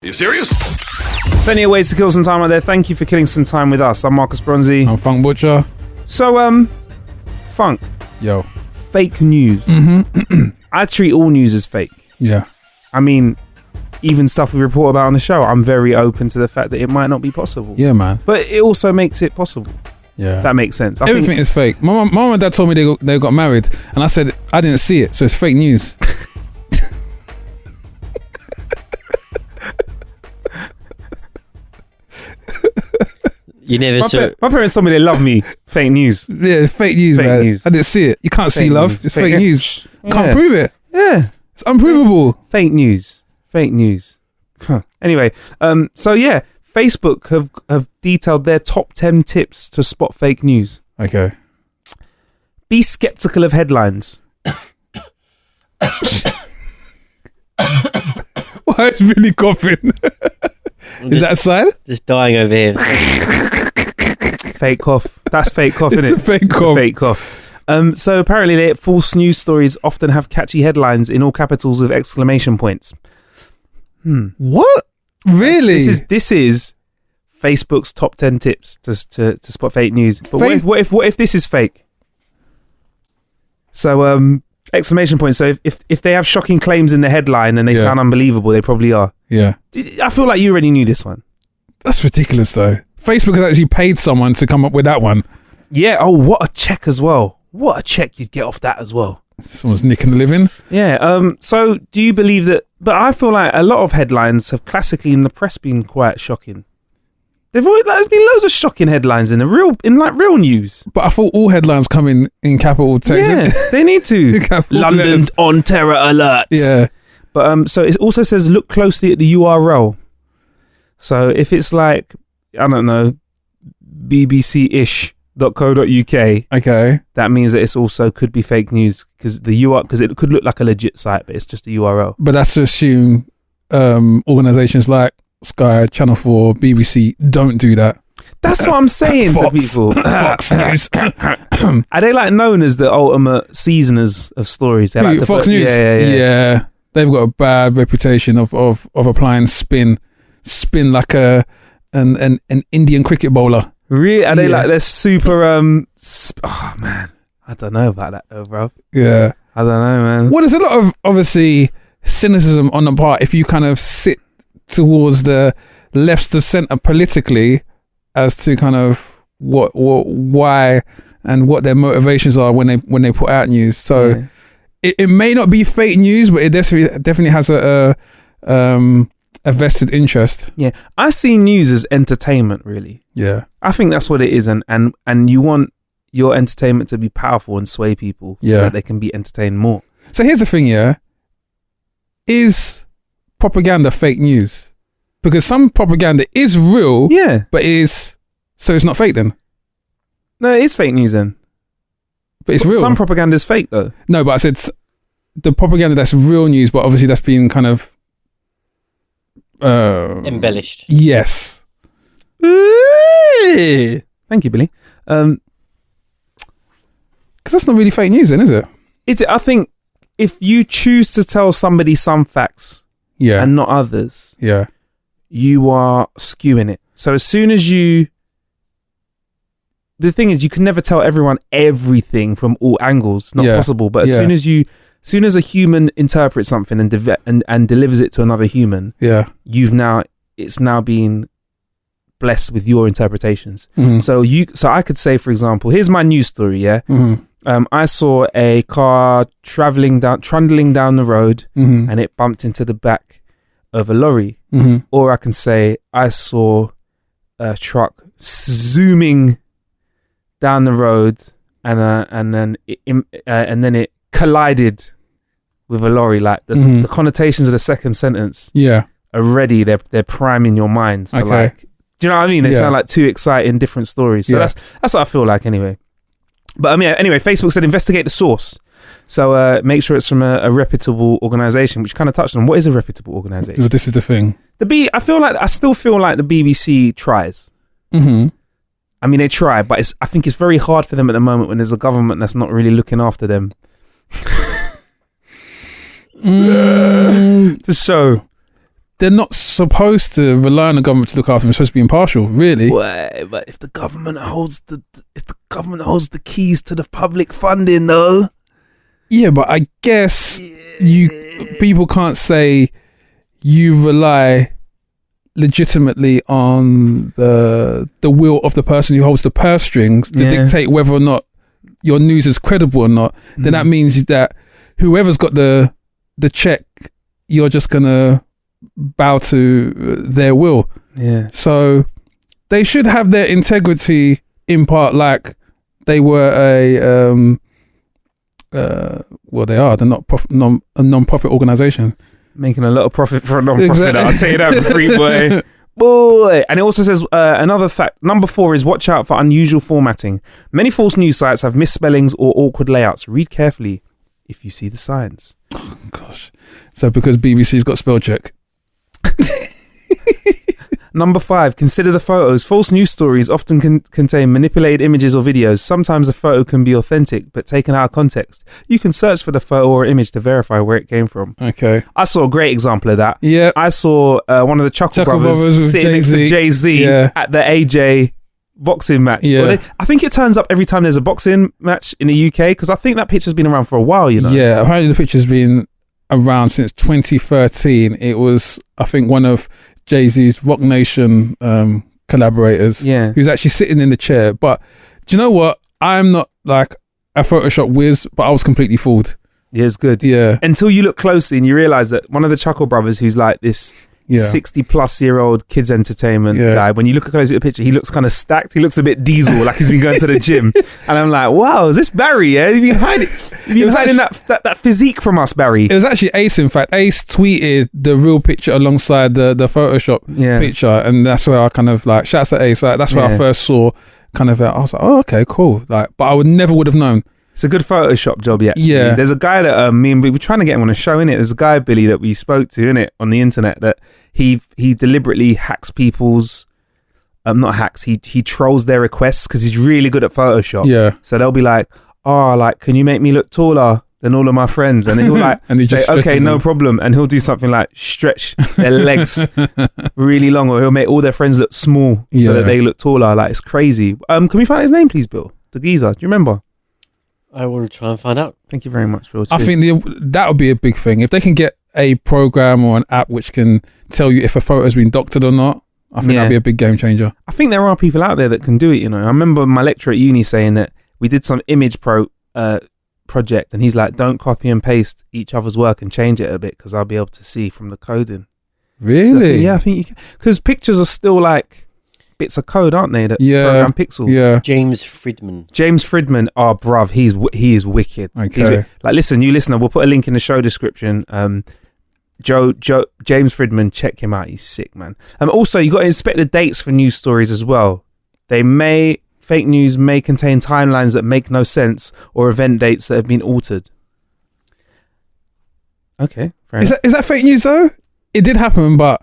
You serious? Plenty of ways to kill some time out there. Thank you for killing some time with us. I'm Marcus Bronzy. I'm Funk Butcher. So, Funk. Yo. Fake news. I treat all news as fake. Yeah. I mean, even stuff we report about on the show, I'm very open to the fact that it might not be possible. Yeah, man. But it also makes it possible. Yeah. If that makes sense. Everything is fake. My mom and dad told me they got married, and I said I didn't see it, so it's fake news. You never saw. My parents told me they love me. Fake news. Yeah, fake news, Fake man. news. I didn't see it. You can't see Fake love. news. It's fake news. Yeah. Can't prove it. Yeah. It's unprovable. Fake news. Fake news. Huh. Anyway, so yeah, Facebook have detailed their top 10 tips to spot fake news. Okay. Be skeptical of headlines. Why is Billy coughing? Is that a sign? Just dying over here. Fake cough. That's fake cough, isn't it? It's a fake cough. Fake cough. So apparently, false news stories often have catchy headlines in all capitals with exclamation points. What? Really? This is Facebook's top 10 tips to spot fake news. But what if this is fake? So exclamation points. So if they have shocking claims in the headline and they sound unbelievable, they probably are. Yeah. I feel like you already knew this one. That's ridiculous, though. Facebook has actually paid someone to come up with that one. Yeah. Oh, what a check as well. What a check you'd get off that as well. Someone's nicking the living. Yeah. So do you believe that? But I feel like a lot of headlines have classically in the press been quite shocking. There's been loads of shocking headlines in real news. But I thought all headlines come in capital text. Yeah, they need to. London letters. on terror alert. Yeah. But so it also says look closely at the URL. So if it's like, I don't know, bbc-ish.co.uk, Okay. that means that it's also could be fake news because it could look like a legit site, but it's just a URL. But that's to assume organisations like Sky, Channel 4, BBC don't do that. That's what I'm saying to people. Fox News. Are they like known as the ultimate seasoners of stories? They like to Fox put- News. Yeah. They've got a bad reputation of applying spin like an Indian cricket bowler. Really? Are they like they're super? Oh man, I don't know about that though, bro. Yeah. I don't know, man. Well, there's a lot of obviously cynicism on the part if you kind of sit towards the left of centre politically as to kind of what why and what their motivations are when they put out news. So it may not be fake news, but it definitely has a vested interest. Yeah, I see news as entertainment. Really, Yeah. I think that's what it is, and you want your entertainment to be powerful and sway people so that they can be entertained more. So here's the thing, is propaganda fake news? Because some propaganda is real, but so it's not fake then. No, it is fake news then. But it's real. Some propaganda is fake though. No, but I said the propaganda that's real news, but obviously that's been kind of embellished. Yes. Thank you, Billy. Because that's not really fake news then, is it? I think if you choose to tell somebody some facts and not others, you are skewing it. So as soon as the thing is, you can never tell everyone everything from all angles. It's not possible. But as soon as a human interprets something and delivers it to another human, it's now been blessed with your interpretations. Mm-hmm. So I could say, for example, here's my news story. I saw a car trundling down the road, and it bumped into the back of a lorry. Or I can say I saw a truck zooming down the road, and then it collided with a lorry. Like the connotations of the second sentence, already they're priming your mind. For like, do you know what I mean? They sound like two exciting different stories. So that's what I feel like anyway. But anyway, Facebook said investigate the source. So make sure it's from a reputable organisation, which kind of touched on what is a reputable organisation. Well, this is the thing. I still feel like the BBC tries. I mean, they try, but I think it's very hard for them at the moment when there's a government that's not really looking after them. To show they're not supposed to rely on the government to look after them. They're supposed to be impartial, really. But if the government holds the keys to the public funding, though. Yeah, but I guess people can't say you rely legitimately on the will of the person who holds the purse strings to dictate whether or not your news is credible or not. Then that means that whoever's got the check, you're just gonna bow to their will. Yeah. So they should have their integrity in part, like they were well, they are. They're not a non-profit organization. Making a lot of profit for a non-profit. Exactly. I'll tell you that for free, boy. And it also says another fact. Number 4 is watch out for unusual formatting. Many false news sites have misspellings or awkward layouts. Read carefully if you see the signs. Oh, gosh. So because BBC's got spell check. Number 5, consider the photos. False news stories often contain manipulated images or videos. Sometimes a photo can be authentic, but taken out of context. You can search for the photo or image to verify where it came from. Okay. I saw a great example of that. Yeah. I saw one of the Chuckle Brothers sitting next to Jay-Z at the AJ boxing match. Yeah. Well, I think it turns up every time there's a boxing match in the UK, because I think that picture's been around for a while, you know. Yeah, apparently the picture's been around since 2013. It was, I think, one of Jay-Z's Rock Nation collaborators who's actually sitting in the chair. But do you know what? I'm not like a Photoshop whiz, but I was completely fooled. Yeah, it's good. Yeah. Until you look closely and you realise that one of the Chuckle Brothers, who's like this 60-plus-year-old kids entertainment guy, when you look closely at the picture, he looks kind of stacked. He looks a bit diesel, like he's been going to the gym. And I'm like, wow, is this Barry? Yeah, you've been hiding that physique from us, Barry. It was actually Ace, in fact. Ace tweeted the real picture alongside the Photoshop picture, and that's where I kind of like, shouts at Ace, like, that's where I first saw kind of, I was like, oh, okay, cool. Like, but I never would have known. It's a good Photoshop job, actually. Yeah. There's a guy that we were trying to get him on a show, innit? There's a guy, Billy, that we spoke to, innit, on the internet, that he deliberately hacks people's, not hacks, he trolls their requests because he's really good at Photoshop. Yeah. So they'll be like, oh, like, can you make me look taller than all of my friends? And then he'll like, and he just say, okay, no them. problem. And he'll do something like stretch their legs really long, or he'll make all their friends look small so that they look taller. Like, it's crazy. Can we find his name, please, Bill? The geezer. Do you remember? I want to try and find out. Thank you very much, Bill. I think that would be a big thing. If they can get a program or an app which can tell you if a photo has been doctored or not, I think that'd be a big game changer. I think there are people out there that can do it, you know. I remember my lecturer at uni saying that we did some image project, and he's like, don't copy and paste each other's work and change it a bit, because I'll be able to see from the coding. Really? So, I think you can, because pictures are still like bits of code, aren't they? That program pixels. Yeah. James Friedman, bruv, he is wicked. Okay. Like, listen, you listener, we'll put a link in the show description. James Friedman, check him out. He's sick, man. Also, you got to inspect the dates for news stories as well. Fake news may contain timelines that make no sense, or event dates that have been altered. Okay, fair enough. Is that fake news though? It did happen, but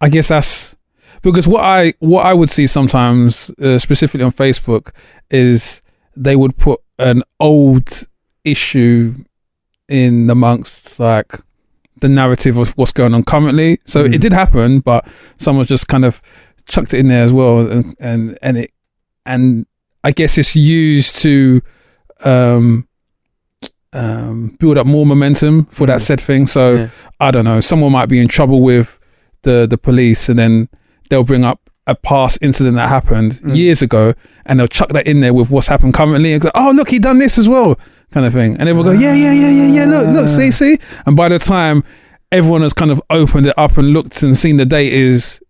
I guess that's because what I would see sometimes, specifically on Facebook, is they would put an old issue in amongst like the narrative of what's going on currently. So it did happen, but someone just kind of chucked it in there as well, and I guess it's used to build up more momentum for that said thing. So I don't know, someone might be in trouble with the police, and then they'll bring up a past incident that happened years ago, and they'll chuck that in there with what's happened currently, and go, oh look, he done this as well, kind of thing. And everyone go, yeah, look, see. And by the time everyone has kind of opened it up and looked and seen the date is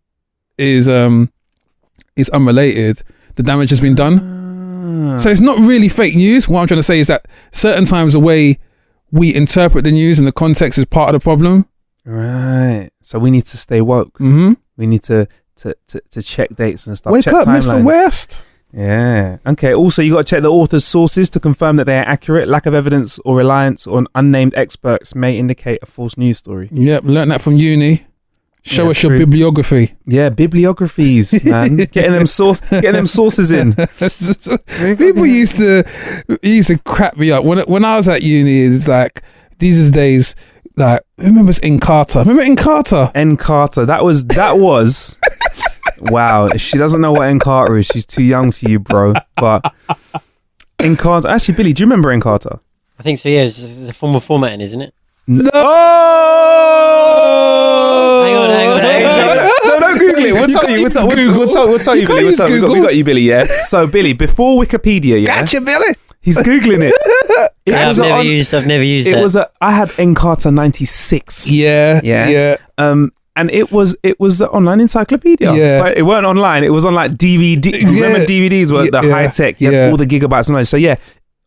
unrelated, the damage has been done. So it's not really fake news. What I'm trying to say is that certain times the way we interpret the news and the context is part of the problem. Right. So we need to stay woke. Mm-hmm. We need to check dates and stuff. Wake check up, timelines. Mr. West. Yeah. Okay. Also, you got to check the author's sources to confirm that they are accurate. Lack of evidence or reliance on unnamed experts may indicate a false news story. Yep, learned that from uni. Show us your bibliography. Yeah, bibliographies, man. getting them sources in. People used to crap me up when I was at uni. It's like these days like, who remembers Encarta? Remember Encarta? Encarta. That was. Wow. If she doesn't know what Encarta is, she's too young for you, bro. But Encarta. Actually, Billy, do you remember Encarta? I think so, yeah. It's a form of formatting, isn't it? No! Hang on. No, don't Google it. We'll tell you. We'll tell you, Billy. We got you, Billy, yeah? So, Billy, before Wikipedia, yeah? Gotcha, Billy! He's Googling it. I've never used that. I had Encarta 96. Yeah. And it was the online encyclopedia. Yeah. But it weren't online. It was on like DVD. Remember DVDs were the high tech. You had all the gigabytes and all that. So yeah,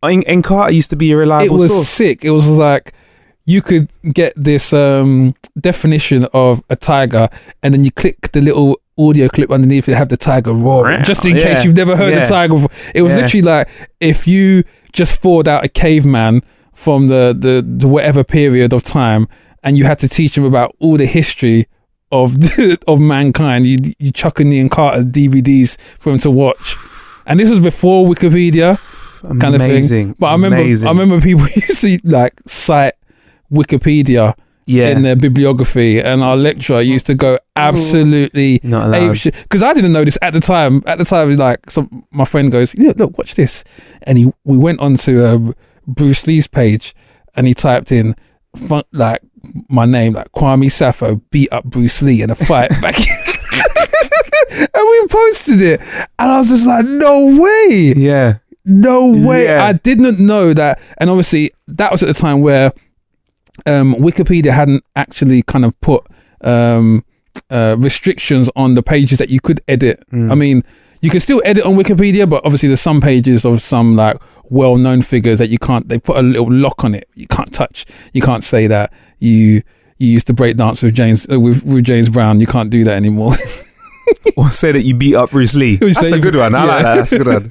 Encarta used to be a reliable source. It was sick. It was like you could get this definition of a tiger, and then you click the little audio clip underneath it, have the tiger roaring, just in case you've never heard the tiger before. It was literally like if you just thawed out a caveman from the whatever period of time, and you had to teach him about all the history of mankind. You chuck in the Encarta DVDs for him to watch, and this was before Wikipedia, kind of thing. But I remember people used to like cite Wikipedia in their bibliography, and our lecturer used to go absolutely because I didn't know this at the time. Like my friend goes, "Yeah, look, watch this," and we went onto Bruce Lee's page, and he typed in like my name, like Kwame Safo beat up Bruce Lee in a fight back. And we posted it, and I was just like, no way. No way. I did not know that. And obviously that was at the time where Wikipedia hadn't actually kind of put restrictions on the pages that you could edit. I mean, you can still edit on Wikipedia, but obviously there's some pages of some like well-known figures that you can't, they put a little lock on it. You can't touch. You can't say that you used to break dance with James Brown. You can't do that anymore. Or say that you beat up Bruce Lee. That's a good one. I like that. That's a good one.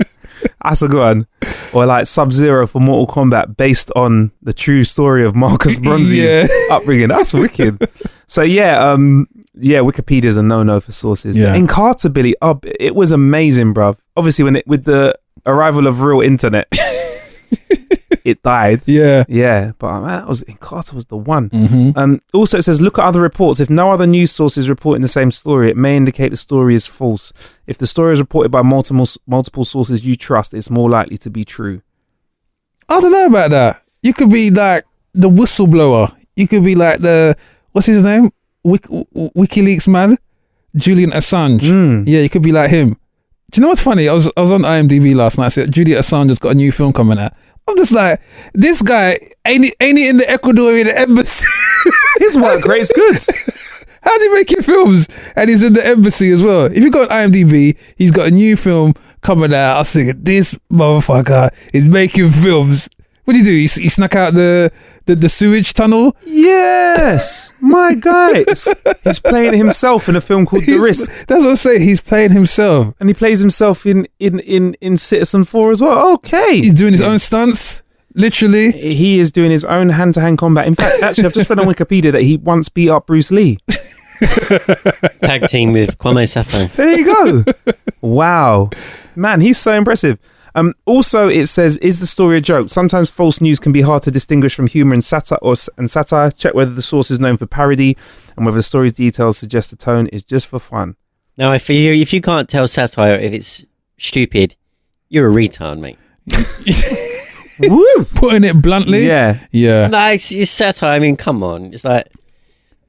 That's a good one. Or like Sub-Zero for Mortal Kombat, based on the true story of Marcus Bronzy's upbringing. That's wicked. So Wikipedia is a no-no for sources. Yeah. Encarta, Billy, it was amazing, bruv. Obviously, with the arrival of real internet, it died. Yeah. But man, Encarta was the one. Mm-hmm. Also, it says, look at other reports. If no other news sources reporting the same story, it may indicate the story is false. If the story is reported by multiple sources you trust, it's more likely to be true. I don't know about that. You could be like the whistleblower. You could be like what's his name? WikiLeaks man, Julian Assange. Yeah, you could be like him. Do you know what's funny? I was on IMDb last night. I said Julian Assange has got a new film coming out. I'm just like, this guy ain't he in the Ecuadorian embassy? His work rate's good. How's he making films? And he's in the embassy as well. If you go on IMDb, he's got a new film coming out. I was thinking, this motherfucker is making films. What did he do? He snuck out the sewage tunnel? Yes! My guy. He's playing himself in a film called The Risk. That's what I'm saying. He's playing himself. And he plays himself in Citizen 4 as well. Okay. He's doing his own stunts. Literally. He is doing his own hand-to-hand combat. In fact, actually, I've just read on Wikipedia that he once beat up Bruce Lee. Tag team with Kwame Safo. There you go. Wow. Man, he's so impressive. Also, it says, is the story a joke? Sometimes false news can be hard to distinguish from humour and satire. Check whether the source is known for parody and whether the story's details suggest the tone is just for fun. Now, if you can't tell satire if it's stupid, you're a retard, mate. Woo! Putting it bluntly. Yeah. Like, it's satire. I mean, come on. It's like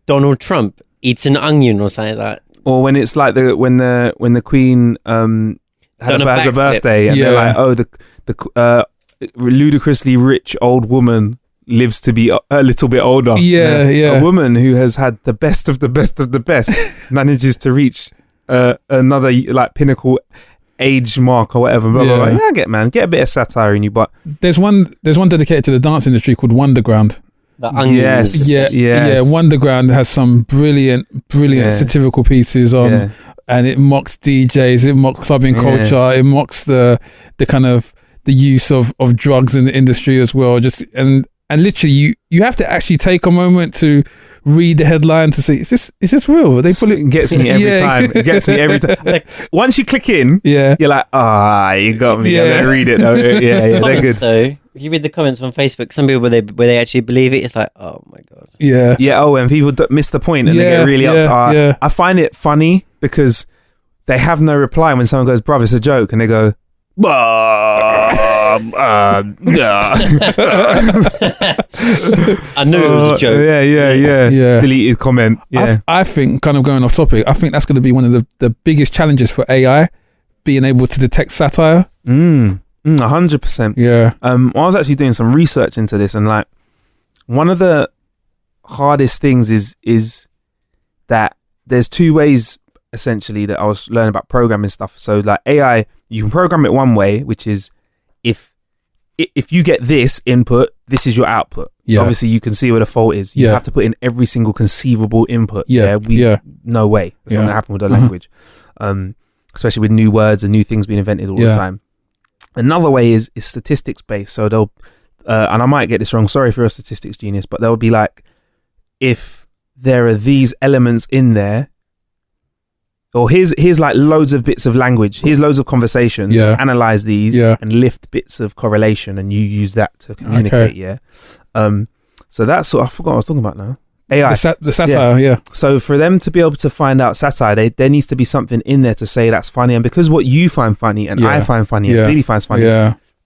Donald Trump eats an onion or something like that. Or when it's like when the Queen has a birthday and they're like, oh, the ludicrously rich old woman lives to be a little bit older. Yeah. A woman who has had the best of the best of the best manages to reach another like pinnacle age mark or whatever. Blah, blah, blah. Yeah, get a bit of satire in you, but there's one dedicated to the dance industry called Wonderground. The onions. Yeah. Wonderground has some brilliant satirical pieces on, and it mocks DJs, it mocks clubbing culture, it mocks the kind of the use of drugs in the industry as well. And and literally you have to actually take a moment to read the headline to see, is this real? They put It gets me every time. It gets me every time. Like, once you click in, you're like, you got me. I'm gonna read it. Yeah, they're good. So if you read the comments on Facebook, some people where they actually believe it, it's like, oh my god. Yeah. Oh, and people miss the point and they get really upset. I find it funny because they have no reply when someone goes, "Bruv, it's a joke," and they go, I knew it was a joke. Yeah. Deleted comment. Yeah. I think, kind of going off topic, I think that's going to be one of the biggest challenges for AI, being able to detect satire. 100%. Yeah. I was actually doing some research into this, and like one of the hardest things is that there's two ways essentially that I was learning about programming stuff. So like AI, you can program it one way, which is if you get this input, this is your output. So obviously you can see where the fault is. You have to put in every single conceivable input. No way. That's not going to happen with the language. Especially with new words and new things being invented all the time. Another way is statistics based. So they'll, and I might get this wrong, sorry if you're a statistics genius, but they'll be like, if there are these elements in there, or here's like loads of bits of language, here's loads of conversations, analyze these and lift bits of correlation, and you use that to communicate. So that's sort of, I forgot what I was talking about now. AI. The satire, So for them to be able to find out satire, there needs to be something in there to say that's funny. And because what you find funny and I find funny and Lily finds funny,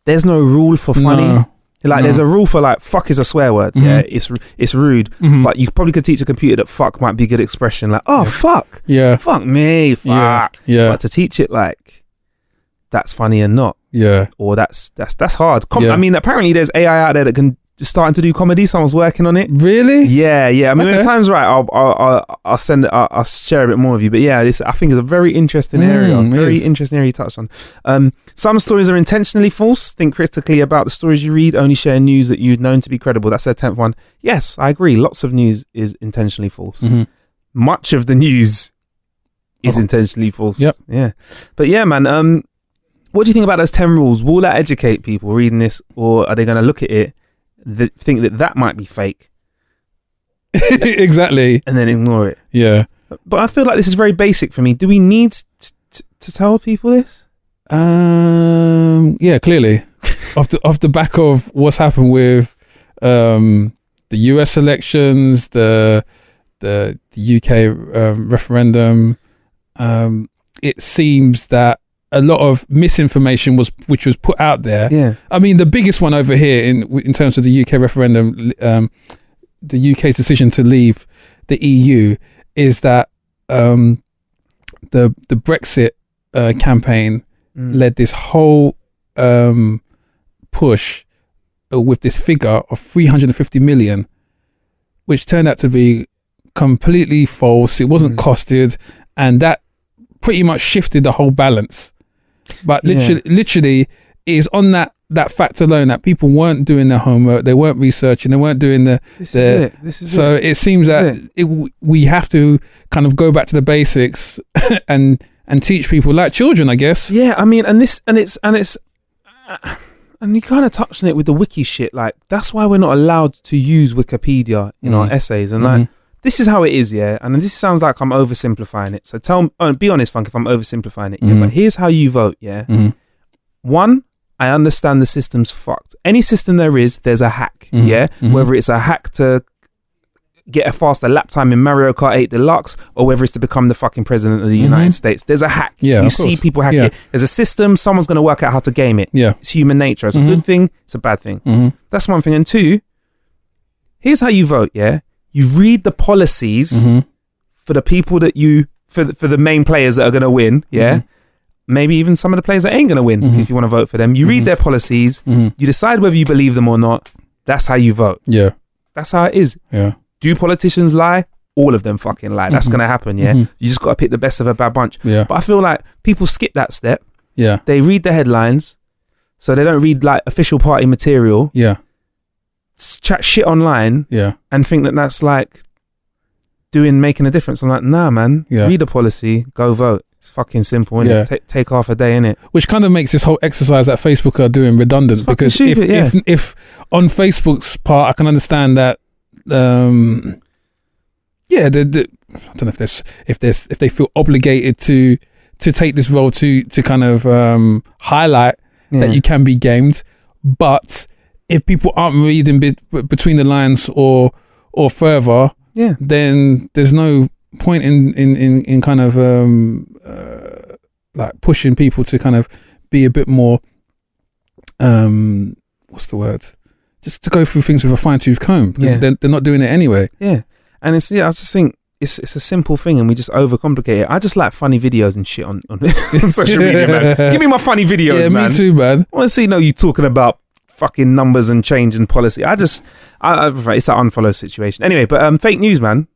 there's no rule for funny. There's a rule for like fuck is a swear word. It's rude, but you probably could teach a computer that fuck might be a good expression. Like, fuck, fuck me, fuck. But to teach it like that's funny and not, or that's hard. I mean, apparently there's AI out there that can starting to do comedy. Someone's working on it. Really? Yeah. I mean, when the time's right, I'll send it. I'll share a bit more with you. But yeah, this I think is a very interesting area. Very interesting area you touched on. Some stories are intentionally false. Think critically about the stories you read. Only share news that you've known to be credible. That's their 10th one. Yes, I agree. Lots of news is intentionally false. Much of the news is intentionally false. Yep. Yeah. But yeah, man. What do you think about those 10 rules? Will that educate people reading this, or are they going to look at it, think that might be fake, exactly, and then ignore it? Yeah. But I feel like this is very basic for me. Do we need to tell people this? Yeah, clearly. off the back of what's happened with the US elections, the UK referendum, it seems that a lot of misinformation which was put out there. Yeah. I mean, the biggest one over here in terms of the UK referendum, the UK's decision to leave the EU, is that the Brexit campaign led this whole push with this figure of 350 million, which turned out to be completely false. It wasn't costed, and that pretty much shifted the whole balance. But literally is on that fact alone that people weren't doing their homework, they weren't researching, they weren't doing This is it. It seems that we have to kind of go back to the basics and teach people like children, I guess. Yeah, I mean, and you kind of touched on it with the wiki shit. Like, that's why we're not allowed to use Wikipedia in our essays, and like, this is how it is, and this sounds like I'm oversimplifying it. So be honest, Funk, if I'm oversimplifying it. But here's how you vote, One, I understand the system's fucked. Any system there is, there's a hack, Whether it's a hack to get a faster lap time in Mario Kart 8 Deluxe, or whether it's to become the fucking president of the United States, there's a hack. You see people hack it. There's a system, someone's going to work out how to game it. It's human nature. It's a good thing, it's a bad thing. That's one thing. And two, here's how you vote, You read the policies for the people that for the main players that are going to win, Maybe even some of the players that ain't going to win, if you want to vote for them. You read their policies, you decide whether you believe them or not. That's how you vote. Yeah. That's how it is. Yeah. Do politicians lie? All of them fucking lie. That's going to happen, You just got to pick the best of a bad bunch. Yeah. But I feel like people skip that step. Yeah. They read the headlines, so they don't read like official party material. Yeah. Chat shit online, and think that that's like making a difference. I'm like, nah, man. Read the policy, go vote. It's fucking simple, innit? Yeah. Take half a day, innit? Which kind of makes this whole exercise that Facebook are doing redundant, It's fucking because stupid, if on Facebook's part, I can understand that. I don't know if they feel obligated to take this role to kind of highlight that you can be gamed, but if people aren't reading between the lines or further, then there's no point in kind of like pushing people to kind of be a bit more what's the word? Just to go through things with a fine-tooth comb, because they're not doing it anyway. Yeah, and I just think it's a simple thing, and we just overcomplicate it. I just like funny videos and shit on social media, man. Give me my funny videos, man. Me too, man. I want to see you talking about fucking numbers and change and policy. it's that unfollow situation. Anyway, but fake news, man.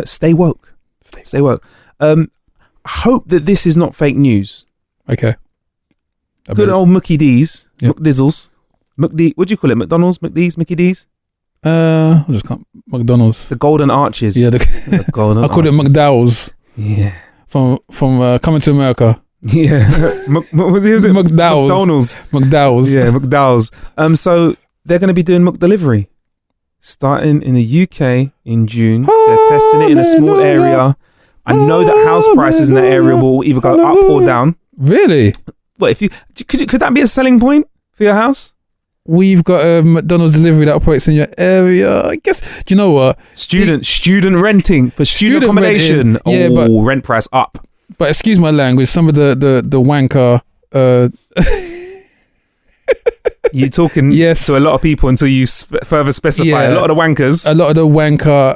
Stay woke. Stay woke. I hope that this is not fake news. Okay. Good old Mookie D's, McDizzles. What do you call it? McDonald's, McD's, Mickey D's? I just can't. McDonald's. The Golden Arches. Yeah, the Golden I call it McDowell's. Yeah. From Coming to America. Yeah. What was it? McDowell's. McDowell's. Yeah, McDowell's. So they're going to be doing McDelivery starting in the UK in June. They're testing it in a small area. I know that house prices in that area will either go up or down. Really? What could that be a selling point for your house? We've got a McDonald's delivery that operates in your area. I guess. Do you know what? Student renting for student accommodation. Renting. Yeah, but rent price up. But excuse my language. Some of the wanker. You're talking to a lot of people until you further specify. A lot of the wankers. A lot of the wanker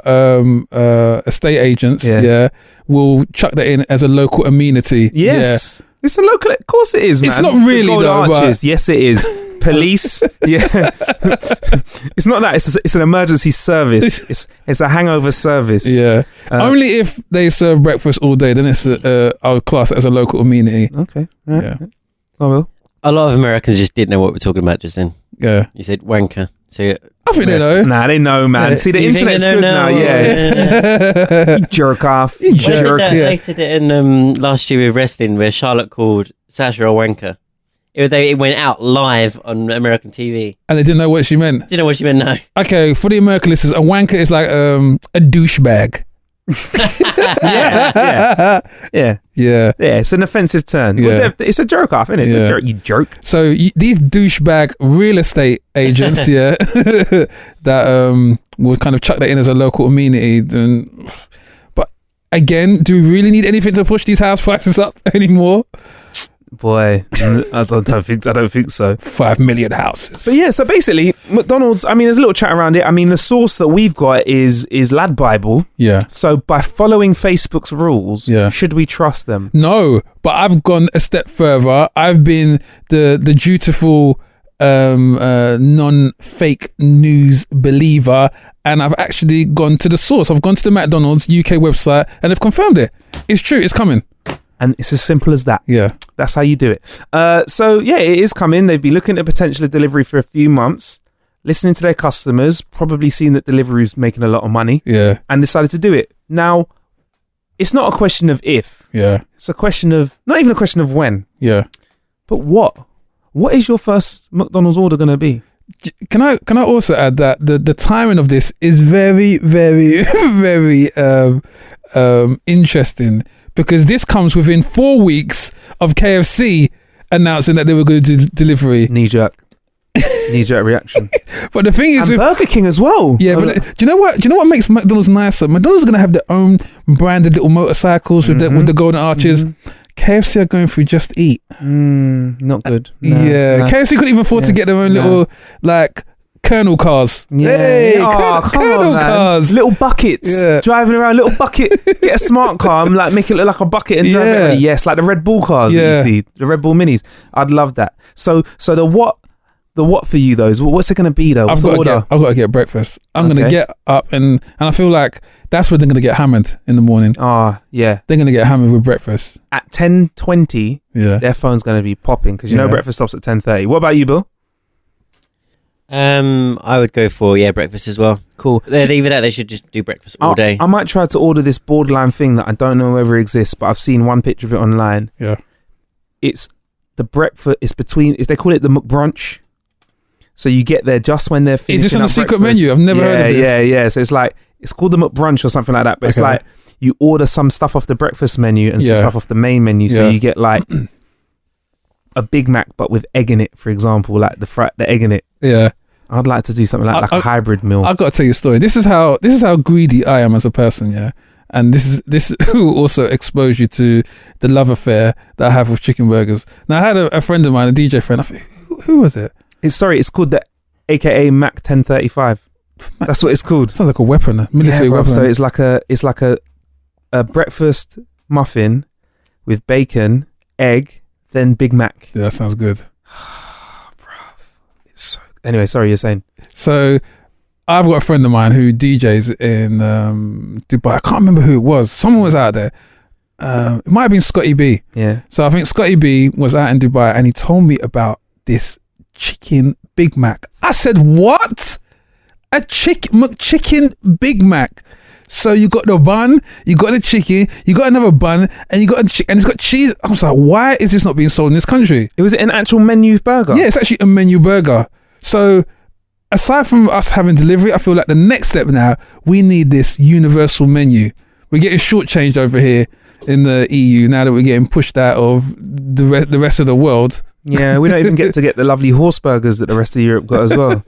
estate agents. Will chuck that in as a local amenity. Yes. It's a local. Of course it is, man. It's not really though. But yes, it is. Police. It's not that. It's an emergency service. It's a hangover service. Yeah. Only if they serve breakfast all day, then it's our class as a local amenity. Okay. Right. Yeah. I will. A lot of Americans just didn't know what we're talking about just then. Yeah. You said wanker. So I think they know. Nah, they know, man. See, the internet's good now. Yeah. You jerk off. You jerk. They said it in last year with wrestling, where Charlotte called Sasha a wanker. It went out live on American TV. And they didn't know what she meant? Didn't know what she meant, no. Okay, for the American listeners, a wanker is like a douchebag. Yeah. It's an offensive term. Well, it's a jerk off, isn't it? It's a jerk, you jerk. So these douchebag real estate agents, that will kind of chuck that in as a local amenity. But again, do we really need anything to push these house prices up anymore? Boy, I don't think so. 5 million houses. But yeah, so basically, McDonald's, I mean, there's a little chat around it. I mean, the source that we've got is Lad Bible. Yeah. So by following Facebook's rules, should we trust them? No, but I've gone a step further. I've been the dutiful non-fake news believer, and I've actually gone to the source. I've gone to the McDonald's UK website and they've confirmed it. It's true, it's coming. And it's as simple as that. Yeah. That's how you do it. So yeah, it is coming. They've been looking at potential of delivery for a few months, listening to their customers, probably seen that Deliveroo's making a lot of money. Yeah. And decided to do it. Now, it's not a question of if. Yeah. It's a question of, not even a question of when. Yeah. But what? What is your first McDonald's order going to be? Can I also add that the timing of this is very, very, very interesting, because this comes within 4 weeks of KFC announcing that they were going to do delivery. Knee jerk reaction. But the thing is, and Burger King as well. Yeah, but do you know what makes McDonald's nicer? McDonald's are going to have their own branded little motorcycles with the golden arches. Mm-hmm. KFC are going through Just Eat. Not good. KFC couldn't even afford to get their own little like Colonel cars. Colonel cars. Little buckets. Driving around, little bucket. Get a smart car and like make it look like a bucket and drive it around. Yes, like the Red Bull cars that you see. The Red Bull Minis. I'd love that. So the what for you though? What's it going to be though? What's the order? I've got to get breakfast. I'm going to get up and I feel like that's where they're going to get hammered in the morning. Yeah. They're going to get hammered with breakfast. At 10:20, their phone's going to be popping because you know breakfast stops at 10:30. What about you, Bill? I would go for breakfast as well. Cool. Either that, they should just do breakfast all day. I might try to order this borderline thing that I don't know whether it exists, but I've seen one picture of it online. Yeah. It's the breakfast. It's between. They call it the McBrunch. So you get there just when they're finishing. Is this on up a secret breakfast. menu? I've never heard of this. Yeah. So it's called the McBrunch or something like that. But it's Okay. like you order some stuff off the breakfast menu and some Yeah. stuff off the main menu. So Yeah. you get like a Big Mac, but with egg in it, for example, like the egg in it. Yeah. I'd like to do something like a hybrid meal. I've got to tell you a story. This is how greedy I am as a person, yeah. And this will also expose you to the love affair that I have with chicken burgers. Now I had a friend of mine, a DJ friend. I think, who was it? It's called the AKA Mac 1035. That's what it's called. Sounds like a weapon, a military weapon. So it's like a breakfast muffin with bacon, egg, then Big Mac. Yeah, that sounds good. Anyway, sorry, you're saying. So I've got a friend of mine who DJs in Dubai. I can't remember who it was. Someone was out there. It might have been Scotty B. Yeah. So I think Scotty B was out in Dubai and he told me about this chicken Big Mac. I said, what? A McChicken Big Mac. So you got the bun, you got the chicken, you got another bun, and you got and it's got cheese. I was like, why is this not being sold in this country? It was an actual menu burger. Yeah, it's actually a menu burger. So aside from us having delivery, I feel like the next step now, we need this universal menu. We're getting shortchanged over here in the EU now that we're getting pushed out of the rest of the world. Yeah, we don't even get to get the lovely horse burgers that the rest of Europe got as well.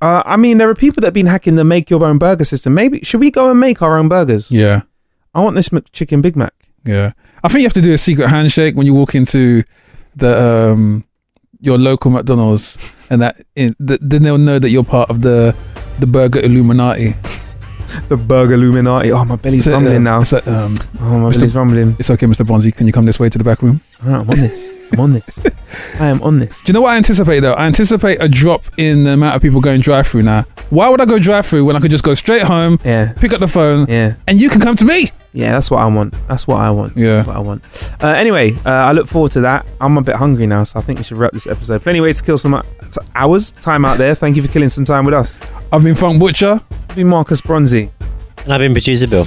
I mean, there are people that have been hacking the make your own burger system. Maybe, should we go and make our own burgers? Yeah. I want this McChicken Big Mac. Yeah. I think you have to do a secret handshake when you walk into the your local McDonald's, and then they'll know that you're part of the burger Illuminati. The burger Illuminati. Oh, my belly's rumbling now. It's like, my belly's rumbling. It's okay, Mr. Bronzy. Can you come this way to the back room? All right, I'm on this. I am on this. Do you know what I anticipate though? I anticipate a drop in the amount of people going drive-through now. Why would I go drive-through when I could just go straight home, pick up the phone, and you can come to me? Yeah, that's what I want. Yeah. That's what I want. Anyway, I look forward to that. I'm a bit hungry now, so I think we should wrap this episode. Plenty of ways to kill some time out there. Thank you for killing some time with us. I've been Funk Butcher. I've been Marcus Bronzy. And I've been producer Bill.